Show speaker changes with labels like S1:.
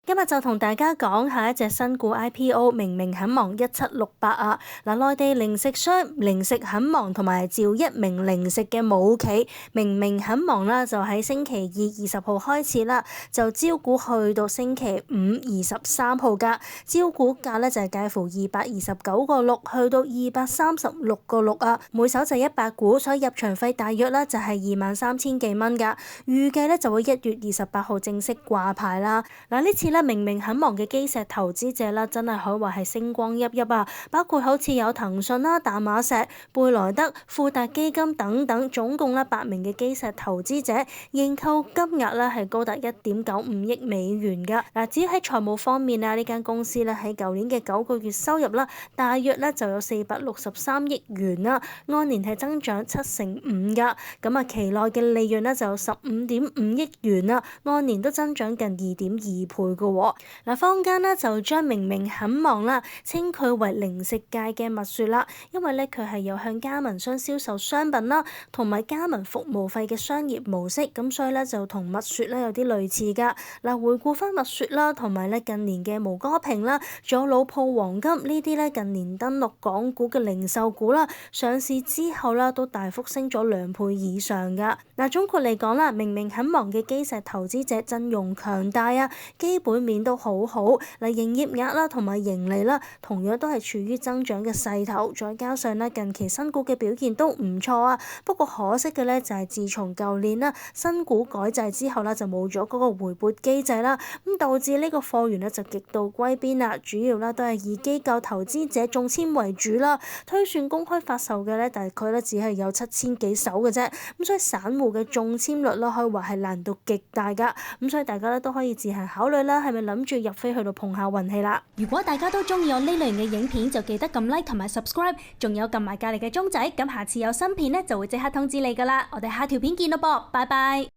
S1: 今日就同大家講下一隻新股 IPO 明明很忙1768啊！內地零食商零食很忙同埋趙一鳴零食嘅母企明明很忙啦，就喺星期二20號開始啦，就招股去到星期五23號㗎，招股價呢就係介乎229.6去到236.6啊，每手就100股，所以入場費大約呢就係23,000幾蚊㗎，預計呢就會1月28號正式掛牌啦。呢次明明很忙嘅基石投資者啦，真係可以話係星光熠熠啊！包括好似有騰訊啦、淡馬錫、貝萊德、富達基金等等，總共8名嘅基石投資者，認購金額咧係高達1.95億美元㗎。至於喺財務方面啊，呢間公司咧喺舊年嘅9個月收入啦，大約咧就有463億元啦，按年係增長5%㗎。咁啊，期內嘅利潤咧就有15.5億元啦，按年都增長近2.2倍。坊間呢就將明明很忙啦，稱佢為零食界嘅蜜雪啦，因為咧佢係有向加盟商銷售商品啦，同埋加盟服務費嘅商業模式，咁所以咧就同蜜雪咧有啲類似噶。回顧翻蜜雪啦，同埋咧近年嘅毛哥平啦，仲有老鋪黃金呢啲咧近年登陸港股嘅零售股啦，上市之後啦都大幅升咗2倍以上噶。總括嚟講啦，明明很忙嘅基石投資者陣容強大啊，基本面都好好，營業額啦同埋盈利啦，同樣都係處於增長嘅勢頭，再加上近期新股嘅表現都唔錯啊。不過可惜嘅咧就係自從舊年啦新股改制之後啦，就冇咗嗰個回撥機制啦，咁導致呢個貨源咧就極度歸邊啦，主要啦都係以機構投資者中籤為主啦，推算公開發售嘅咧大概咧只係有7000幾手嘅啫，咁所以散戶嘅中籤率啦可以話係難度極大噶，咁所以大家咧都可以自行考慮啦，係咪諗住入飛去到碰下運氣啦？如果大家都中意我呢類型嘅影片，就記得撳 like 同埋 subscribe， 仲有撳埋隔離嘅鐘仔，咁下次有新片呢就會即刻通知你噶啦。我哋下條片見咯噃，拜拜。